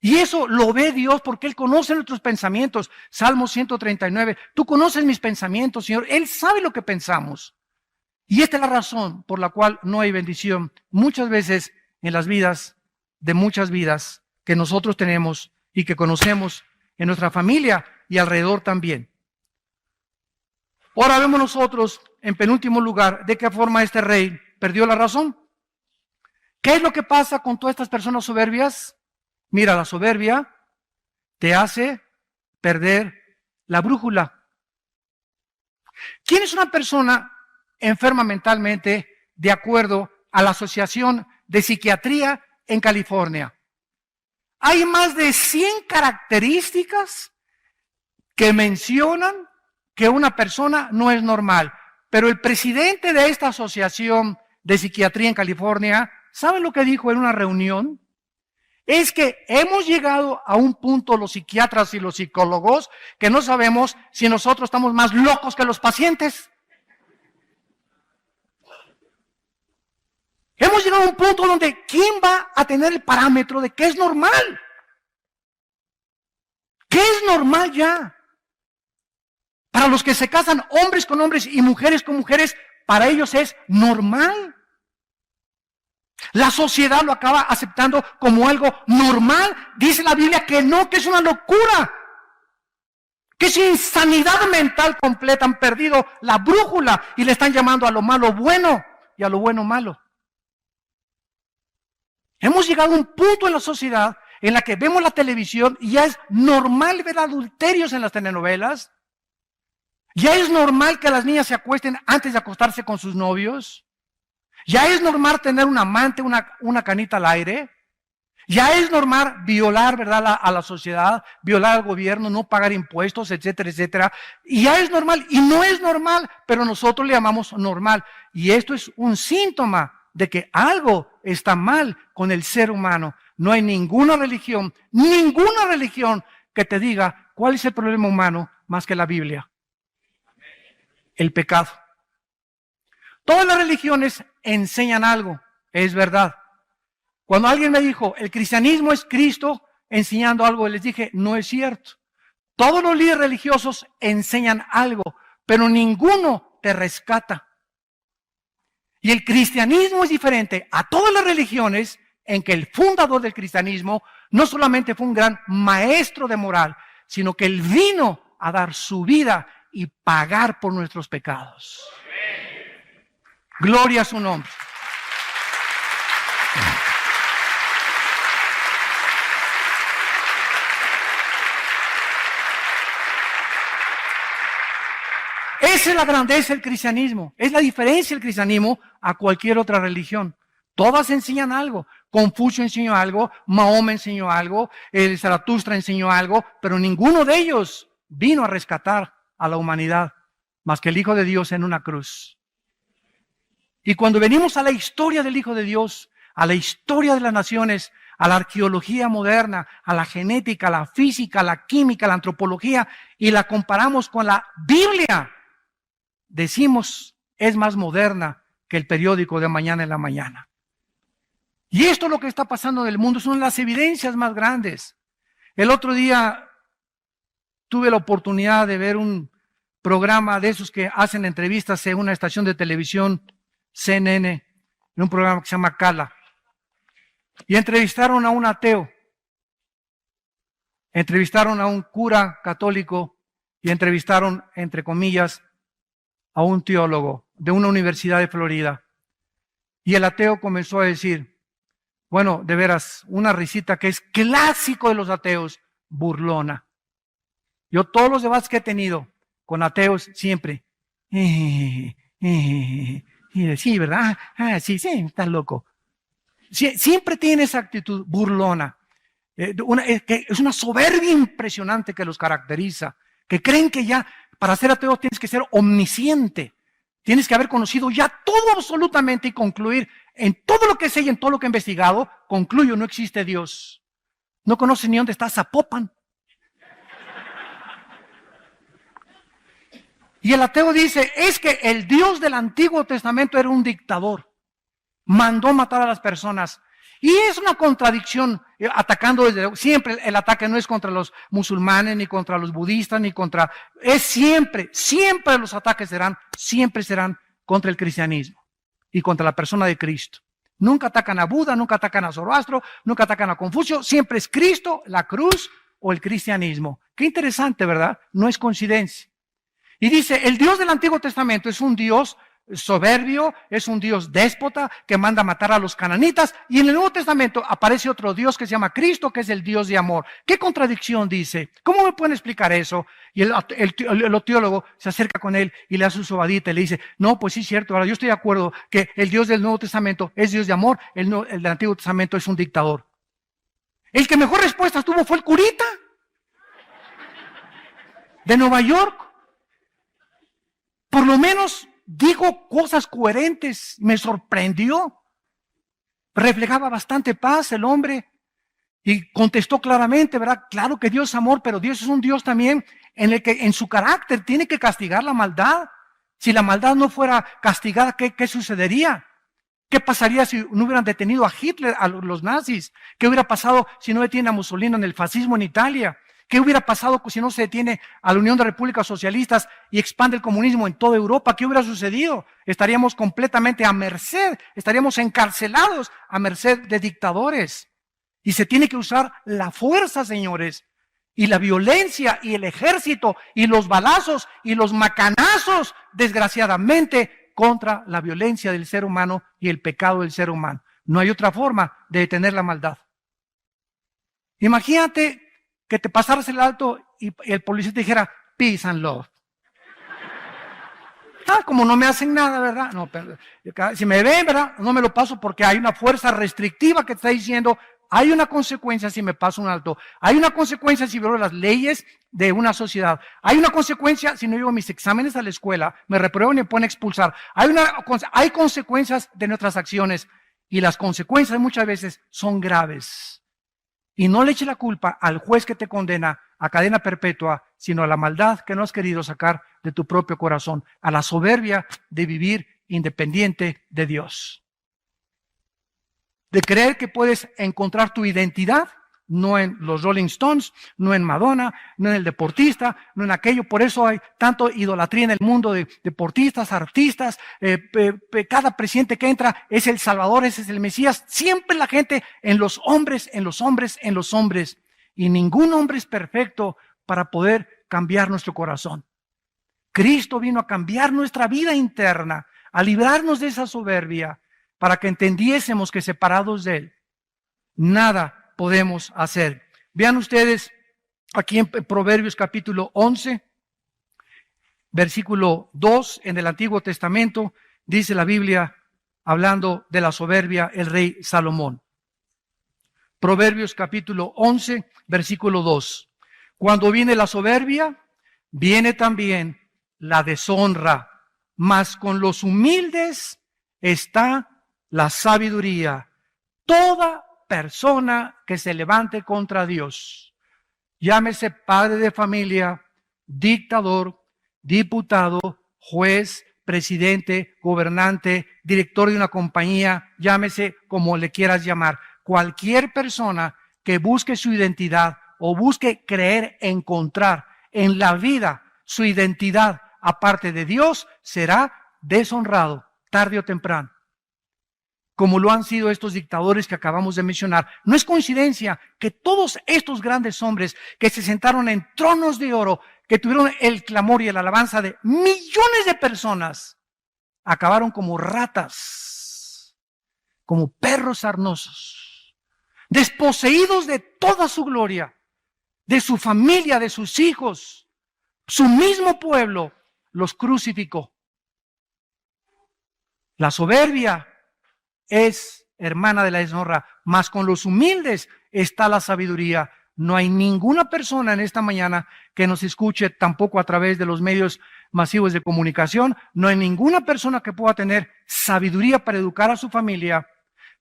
Y eso lo ve Dios porque Él conoce nuestros pensamientos. Salmo 139. Tú conoces mis pensamientos, Señor. Él sabe lo que pensamos. Y esta es la razón por la cual no hay bendición muchas veces en las vidas de muchas vidas que nosotros tenemos y que conocemos en nuestra familia y alrededor también. Ahora vemos nosotros, en penúltimo lugar, de qué forma este rey perdió la razón. ¿Qué es lo que pasa con todas estas personas soberbias? Mira, la soberbia te hace perder la brújula. ¿Quién es una persona enferma mentalmente de acuerdo a la Asociación de Psiquiatría en California? Hay más de 100 características que mencionan que una persona no es normal. Pero el presidente de esta Asociación de Psiquiatría en California, ¿saben lo que dijo en una reunión? Es que hemos llegado a un punto, los psiquiatras y los psicólogos, que no sabemos si nosotros estamos más locos que los pacientes. Hemos llegado a un punto donde ¿quién va a tener el parámetro de qué es normal? ¿Qué es normal ya? Para los que se casan hombres con hombres y mujeres con mujeres, para ellos es normal. La sociedad lo acaba aceptando como algo normal. Dice la Biblia que no, que es una locura. Que es insanidad mental completa. Han perdido la brújula y le están llamando a lo malo bueno y a lo bueno malo. Hemos llegado a un punto en la sociedad en la que vemos la televisión y ya es normal ver adulterios en las telenovelas. Ya es normal que las niñas se acuesten antes de acostarse con sus novios. Ya es normal tener un amante, una canita al aire. Ya es normal violar, ¿verdad?, a la sociedad, violar al gobierno, no pagar impuestos, etcétera, etcétera. Y ya es normal, y no es normal, pero nosotros le llamamos normal. Y esto es un síntoma de que algo está mal con el ser humano. No hay ninguna religión que te diga cuál es el problema humano más que la Biblia. El pecado. Todas las religiones enseñan algo, es verdad. Cuando alguien me dijo, el cristianismo es Cristo enseñando algo, les dije, no es cierto. Todos los líderes religiosos enseñan algo, pero ninguno te rescata. Y el cristianismo es diferente a todas las religiones en que el fundador del cristianismo no solamente fue un gran maestro de moral, sino que él vino a dar su vida y pagar por nuestros pecados. Gloria a su nombre. Esa es la grandeza del cristianismo. Es la diferencia del cristianismo a cualquier otra religión. Todas enseñan algo. Confucio enseñó algo, Mahoma enseñó algo, el Zaratustra enseñó algo, pero ninguno de ellos vino a rescatar a la humanidad, más que el Hijo de Dios en una cruz. Y cuando venimos a la historia del Hijo de Dios, a la historia de las naciones, a la arqueología moderna, a la genética, a la física, a la química, a la antropología, y la comparamos con la Biblia, decimos, es más moderna que el periódico de mañana en la mañana. Y esto es lo que está pasando en el mundo, son las evidencias más grandes. El otro día tuve la oportunidad de ver un programa de esos que hacen entrevistas en una estación de televisión, CNN, en un programa que se llama Cala. Y entrevistaron a un ateo, entrevistaron a un cura católico y entrevistaron, entre comillas, a un teólogo de una universidad de Florida. Y el ateo comenzó a decir, bueno, de veras, una risita que es clásico de los ateos, burlona. Yo todos los debates que he tenido con ateos siempre, sí, ¿verdad? Sí, estás loco. siempre tienen esa actitud burlona. Es una soberbia impresionante que los caracteriza, que creen que ya para ser ateo tienes que ser omnisciente, tienes que haber conocido ya todo absolutamente y concluir en todo lo que sé y en todo lo que he investigado, concluyo, no existe Dios. No conoces ni dónde está Zapopan. Y el ateo dice, es que el Dios del Antiguo Testamento era un dictador, mandó matar a las personas. Y es una contradicción, atacando desde siempre. El ataque no es contra los musulmanes, ni contra los budistas, es siempre los ataques siempre serán contra el cristianismo y contra la persona de Cristo. Nunca atacan a Buda, nunca atacan a Zoroastro, nunca atacan a Confucio, siempre es Cristo, la cruz o el cristianismo. Qué interesante, ¿verdad? No es coincidencia. Y dice, el Dios del Antiguo Testamento es un Dios soberbio, es un Dios déspota que manda matar a los cananitas, y en el Nuevo Testamento aparece otro Dios que se llama Cristo, que es el Dios de amor. ¿Qué contradicción dice? ¿Cómo me pueden explicar eso? Y el teólogo se acerca con él y le hace su sobadita y le dice, no, pues sí es cierto, ahora yo estoy de acuerdo que el Dios del Nuevo Testamento es Dios de amor, el del Antiguo Testamento es un dictador. El que mejor respuesta tuvo fue el curita de Nueva York. Por lo menos dijo cosas coherentes, me sorprendió. Reflejaba bastante paz el hombre y contestó claramente, ¿verdad? Claro que Dios es amor, pero Dios es un Dios también en el que en su carácter tiene que castigar la maldad. Si la maldad no fuera castigada, ¿qué sucedería? ¿Qué pasaría si no hubieran detenido a Hitler, a los nazis? ¿Qué hubiera pasado si no detienen a Mussolini en el fascismo en Italia? ¿Qué hubiera pasado si no se detiene a la Unión de Repúblicas Socialistas y expande el comunismo en toda Europa? ¿Qué hubiera sucedido? Estaríamos completamente a merced, estaríamos encarcelados a merced de dictadores. Y se tiene que usar la fuerza, señores, y la violencia y el ejército y los balazos y los macanazos, desgraciadamente, contra la violencia del ser humano y el pecado del ser humano. No hay otra forma de detener la maldad. Imagínate que te pasaras el alto y el policía te dijera, peace and love. Como no me hacen nada, ¿verdad? No, pero, si me ven, ¿verdad? No me lo paso porque hay una fuerza restrictiva que te está diciendo, hay una consecuencia si me paso un alto. Hay una consecuencia si violo las leyes de una sociedad. Hay una consecuencia si no llevo mis exámenes a la escuela, me reprueban y me ponen a expulsar. Hay consecuencias de nuestras acciones y las consecuencias muchas veces son graves. Y no le eche la culpa al juez que te condena a cadena perpetua, sino a la maldad que no has querido sacar de tu propio corazón, a la soberbia de vivir independiente de Dios. De creer que puedes encontrar tu identidad, no en los Rolling Stones, no en Madonna, no en el deportista, no en aquello. Por eso hay tanto idolatría en el mundo de deportistas, artistas. Cada presidente que entra es el Salvador, ese es el Mesías. Siempre la gente en los hombres, en los hombres, en los hombres. Y ningún hombre es perfecto para poder cambiar nuestro corazón. Cristo vino a cambiar nuestra vida interna, a librarnos de esa soberbia, para que entendiésemos que separados de Él, nada podemos hacer. Vean ustedes aquí en Proverbios capítulo 11, versículo 2, en el Antiguo Testamento, dice la Biblia, hablando de la soberbia, el rey Salomón. Proverbios capítulo 11, versículo 2. Cuando viene la soberbia, viene también la deshonra, mas con los humildes está la sabiduría. Toda persona que se levante contra Dios, llámese padre de familia, dictador, diputado, juez, presidente, gobernante, director de una compañía, llámese como le quieras llamar, cualquier persona que busque su identidad o busque creer, encontrar en la vida su identidad aparte de Dios, será deshonrado tarde o temprano, como lo han sido estos dictadores que acabamos de mencionar. No es coincidencia que todos estos grandes hombres que se sentaron en tronos de oro, que tuvieron el clamor y la alabanza de millones de personas, acabaron como ratas, como perros sarnosos, desposeídos de toda su gloria, de su familia, de sus hijos. Su mismo pueblo los crucificó. La soberbia es hermana de la deshonra, mas con los humildes está la sabiduría. No hay ninguna persona en esta mañana que nos escuche, tampoco a través de los medios masivos de comunicación. No hay ninguna persona que pueda tener sabiduría para educar a su familia,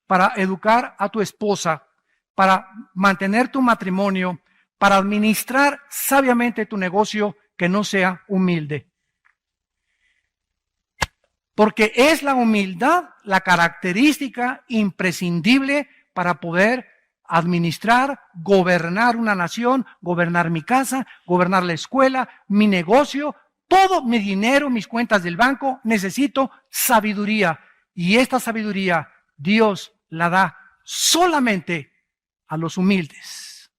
para educar a tu esposa, para mantener tu matrimonio, para administrar sabiamente tu negocio, que no sea humilde. Porque es la humildad la característica imprescindible para poder administrar, gobernar una nación, gobernar mi casa, gobernar la escuela, mi negocio, todo mi dinero, mis cuentas del banco. Necesito sabiduría. Y esta sabiduría Dios la da solamente a los humildes,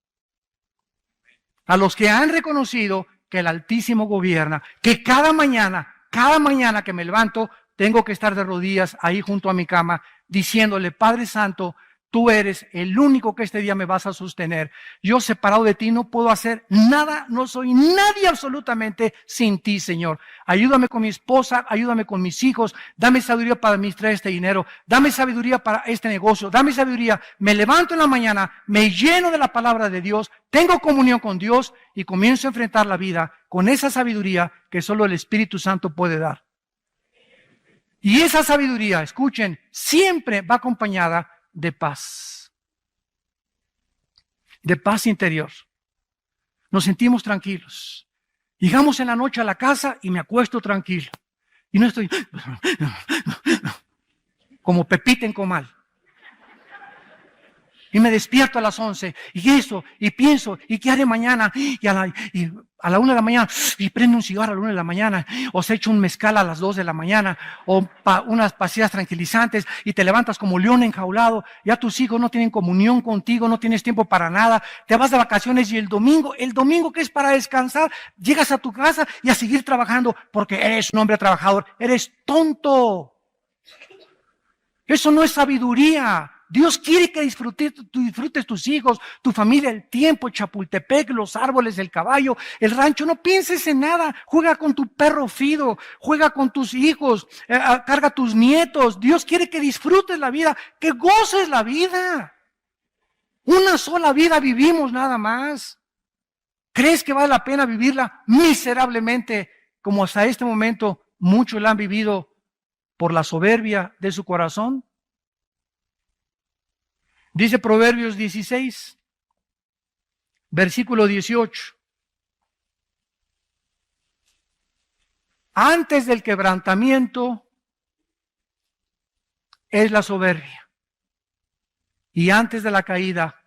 a los que han reconocido que el Altísimo gobierna, que cada mañana que me levanto, tengo que estar de rodillas ahí junto a mi cama, diciéndole: Padre Santo, tú eres el único que este día me vas a sostener. Yo, separado de ti, no puedo hacer nada, no soy nadie absolutamente sin ti, Señor. Ayúdame con mi esposa, ayúdame con mis hijos, dame sabiduría para administrar este dinero, dame sabiduría para este negocio, dame sabiduría. Me levanto en la mañana, me lleno de la palabra de Dios, tengo comunión con Dios y comienzo a enfrentar la vida con esa sabiduría que solo el Espíritu Santo puede dar. Y esa sabiduría, escuchen, siempre va acompañada de paz interior. Nos sentimos tranquilos. Llegamos en la noche a la casa y me acuesto tranquilo. Y no estoy como Pepita en comal. Y me despierto a las 11, y eso, y pienso, ¿y qué haré mañana? Y a la 1 de la mañana, y prendo un cigarro a la 1 de la mañana, o se echa un mezcal a las 2 de la mañana, o unas pastillas tranquilizantes, y te levantas como león enjaulado. Ya tus hijos no tienen comunión contigo, no tienes tiempo para nada, te vas de vacaciones, y el domingo que es para descansar, llegas a tu casa y a seguir trabajando, porque eres un hombre trabajador. Eres tonto. Eso no es sabiduría. Dios quiere que disfrutes tus hijos, tu familia, el tiempo, Chapultepec, los árboles, el caballo, el rancho. No pienses en nada. Juega con tu perro Fido, juega con tus hijos, carga a tus nietos. Dios quiere que disfrutes la vida, que goces la vida. Una sola vida vivimos nada más. ¿Crees que vale la pena vivirla miserablemente, como hasta este momento muchos la han vivido por la soberbia de su corazón? Dice Proverbios 16, versículo 18. Antes del quebrantamiento es la soberbia, y antes de la caída,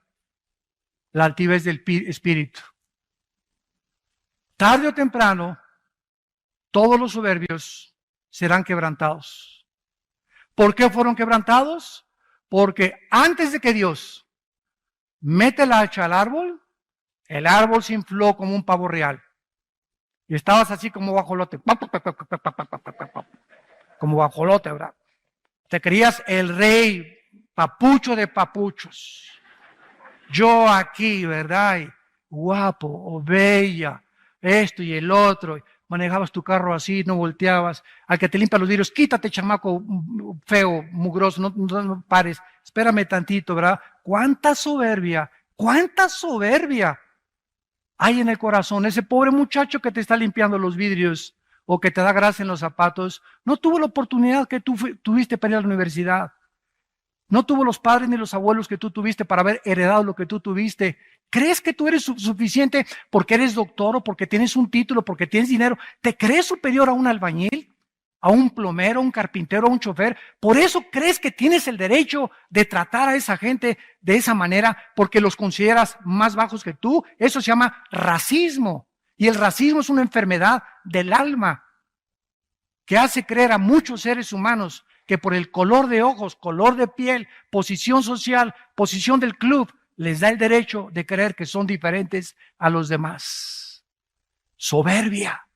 la altivez del espíritu. Tarde o temprano, todos los soberbios serán quebrantados. ¿Por qué fueron quebrantados? Porque antes de que Dios mete el hacha al árbol, el árbol se infló como un pavo real. Y estabas así como guajolote. Como guajolote, ¿verdad? Te creías el rey, papucho de papuchos. Yo aquí, ¿verdad? Y guapo o bella, esto y el otro. Manejabas tu carro así, no volteabas. Al que te limpia los vidrios, quítate, chamaco feo, mugroso, no pares. Espérame tantito, ¿verdad? ¿Cuánta soberbia hay en el corazón? Ese pobre muchacho que te está limpiando los vidrios o que te da grasa en los zapatos, no tuvo la oportunidad que tú tuviste para ir a la universidad. No tuvo los padres ni los abuelos que tú tuviste para haber heredado lo que tú tuviste. ¿Crees que tú eres suficiente porque eres doctor o porque tienes un título, porque tienes dinero? ¿Te crees superior a un albañil, a un plomero, a un carpintero, a un chofer? ¿Por eso crees que tienes el derecho de tratar a esa gente de esa manera porque los consideras más bajos que tú? Eso se llama racismo. Y el racismo es una enfermedad del alma que hace creer a muchos seres humanos que por el color de ojos, color de piel, posición social, posición del club, les da el derecho de creer que son diferentes a los demás. Soberbia.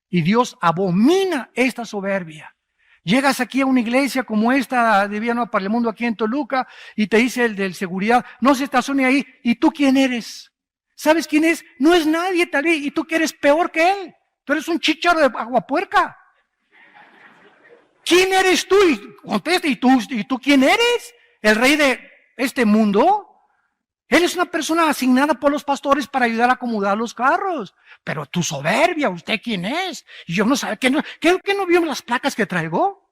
Y Dios abomina esta soberbia. Llegas aquí a una iglesia como esta de Villanueva para el Mundo aquí en Toluca y te dice el del seguridad: no se estacione ahí. ¿Y tú quién eres? ¿Sabes quién es? No es nadie tal vez. Y tú que eres peor que él. Tú eres un chícharo de aguapuerca. ¿Quién eres tú? Y contesta: ¿y tú quién eres? el rey de este mundo, él es una persona asignada por los pastores para ayudar a acomodar los carros. Pero tu soberbia, ¿usted quién es? Y yo no sabe, ¿qué no vio las placas que traigo?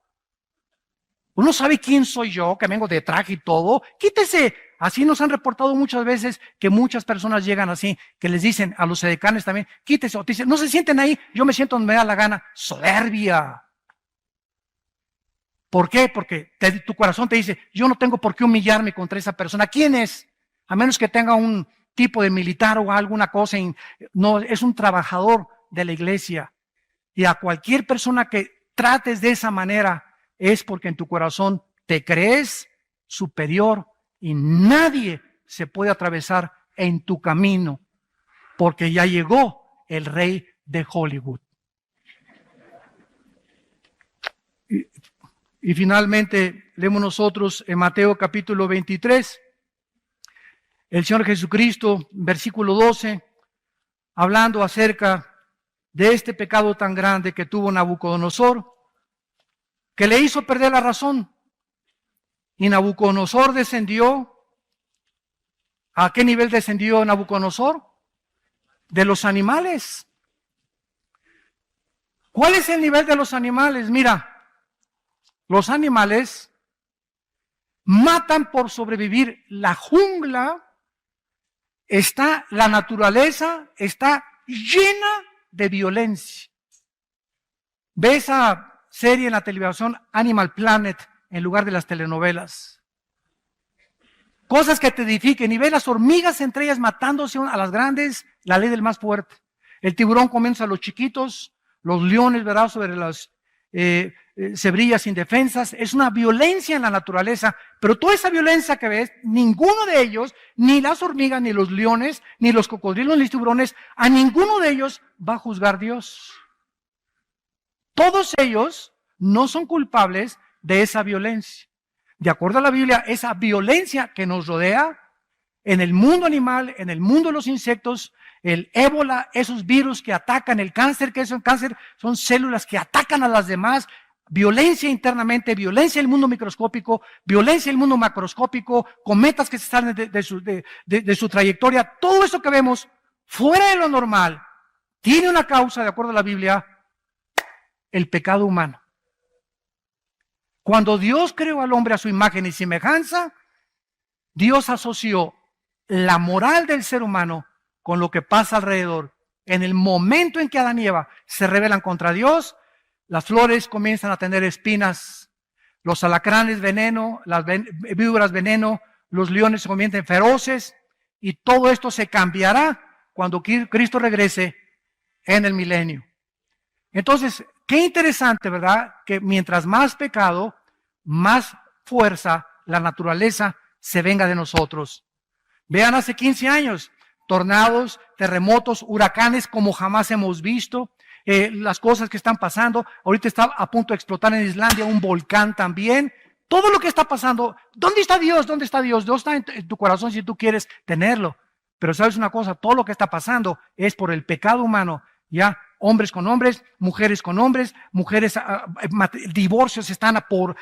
Uno sabe quién soy yo, que vengo de traje y todo. Quítese. Así nos han reportado muchas veces que muchas personas llegan así, que les dicen a los edecanes también, quítese. O te dicen, no se sienten ahí, yo me siento donde me da la gana. Soberbia. ¿Por qué? Porque tu corazón te dice, yo no tengo por qué humillarme contra esa persona. ¿Quién es? A menos que tenga un tipo de militar o alguna cosa. No, es un trabajador de la iglesia. Y a cualquier persona que trates de esa manera, es porque en tu corazón te crees superior y nadie se puede atravesar en tu camino porque ya llegó el rey de Hollywood. Y finalmente leemos nosotros en Mateo capítulo 23, el Señor Jesucristo, versículo 12, hablando acerca de este pecado tan grande que tuvo Nabucodonosor, que le hizo perder la razón. Y Nabucodonosor descendió. ¿A qué nivel descendió Nabucodonosor? De los animales. ¿Cuál es el nivel de los animales? Mira, los animales matan por sobrevivir. La jungla la naturaleza está llena de violencia. Ve esa serie en la televisión Animal Planet en lugar de las telenovelas. Cosas que te edifiquen y ve las hormigas entre ellas matándose a las grandes, la ley del más fuerte. El tiburón comienza a los chiquitos, los leones, ¿verdad?, sobre las cebrillas indefensas. Es una violencia en la naturaleza, pero toda esa violencia que ves, ninguno de ellos, ni las hormigas, ni los leones, ni los cocodrilos, ni los tiburones, a ninguno de ellos va a juzgar Dios. Todos ellos no son culpables de esa violencia. De acuerdo a la Biblia, esa violencia que nos rodea en el mundo animal, en el mundo de los insectos, el ébola, esos virus que atacan, el cáncer, que es el cáncer, son células que atacan a las demás, violencia internamente, violencia en el mundo microscópico, violencia en el mundo macroscópico, cometas que se salen de su trayectoria, todo eso que vemos fuera de lo normal, tiene una causa, de acuerdo a la Biblia, el pecado humano. Cuando Dios creó al hombre a su imagen y semejanza, Dios asoció la moral del ser humano con lo que pasa alrededor. En el momento en que Adán y Eva se rebelan contra Dios, las flores comienzan a tener espinas, los alacranes veneno, las víboras veneno, los leones se convierten feroces, y todo esto se cambiará cuando Cristo regrese en el milenio. Entonces, qué interesante, ¿verdad? Que mientras más pecado, más fuerza la naturaleza se venga de nosotros. Vean, hace 15 años, tornados, terremotos, huracanes como jamás hemos visto, las cosas que están pasando. Ahorita está a punto de explotar en Islandia un volcán también. Todo lo que está pasando, ¿dónde está Dios? ¿Dónde está Dios? Dios está en tu corazón si tú quieres tenerlo. Pero sabes una cosa, todo lo que está pasando es por el pecado humano, ¿ya? Hombres con hombres, mujeres con hombres, divorcios están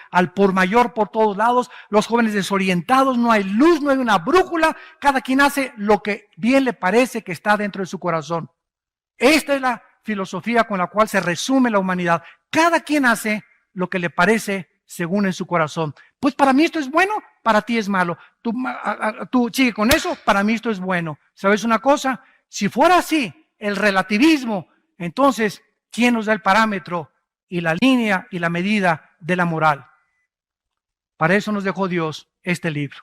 al por mayor por todos lados, los jóvenes desorientados, no hay luz, no hay una brújula, cada quien hace lo que bien le parece que está dentro de su corazón. Esta es la filosofía con la cual se resume la humanidad. Cada quien hace lo que le parece según en su corazón. Pues para mí esto es bueno, para ti es malo. Tú sigue con eso, para mí esto es bueno. ¿Sabes una cosa? Si fuera así, el relativismo, entonces, ¿quién nos da el parámetro y la línea y la medida de la moral? Para eso nos dejó Dios este libro.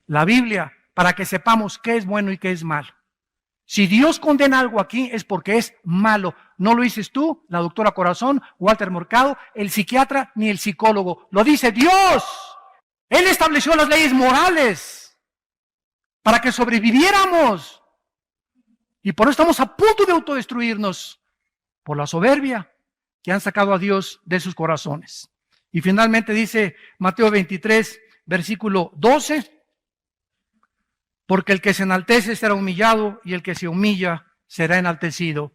La Biblia, para que sepamos qué es bueno y qué es malo. Si Dios condena algo aquí es porque es malo. No lo dices tú, la doctora Corazón, Walter Mercado, el psiquiatra, ni el psicólogo. Lo dice Dios. Él estableció las leyes morales para que sobreviviéramos. Y por eso estamos a punto de autodestruirnos por la soberbia que han sacado a Dios de sus corazones. Y finalmente dice Mateo 23, versículo 12, porque el que se enaltece será humillado y el que se humilla será enaltecido.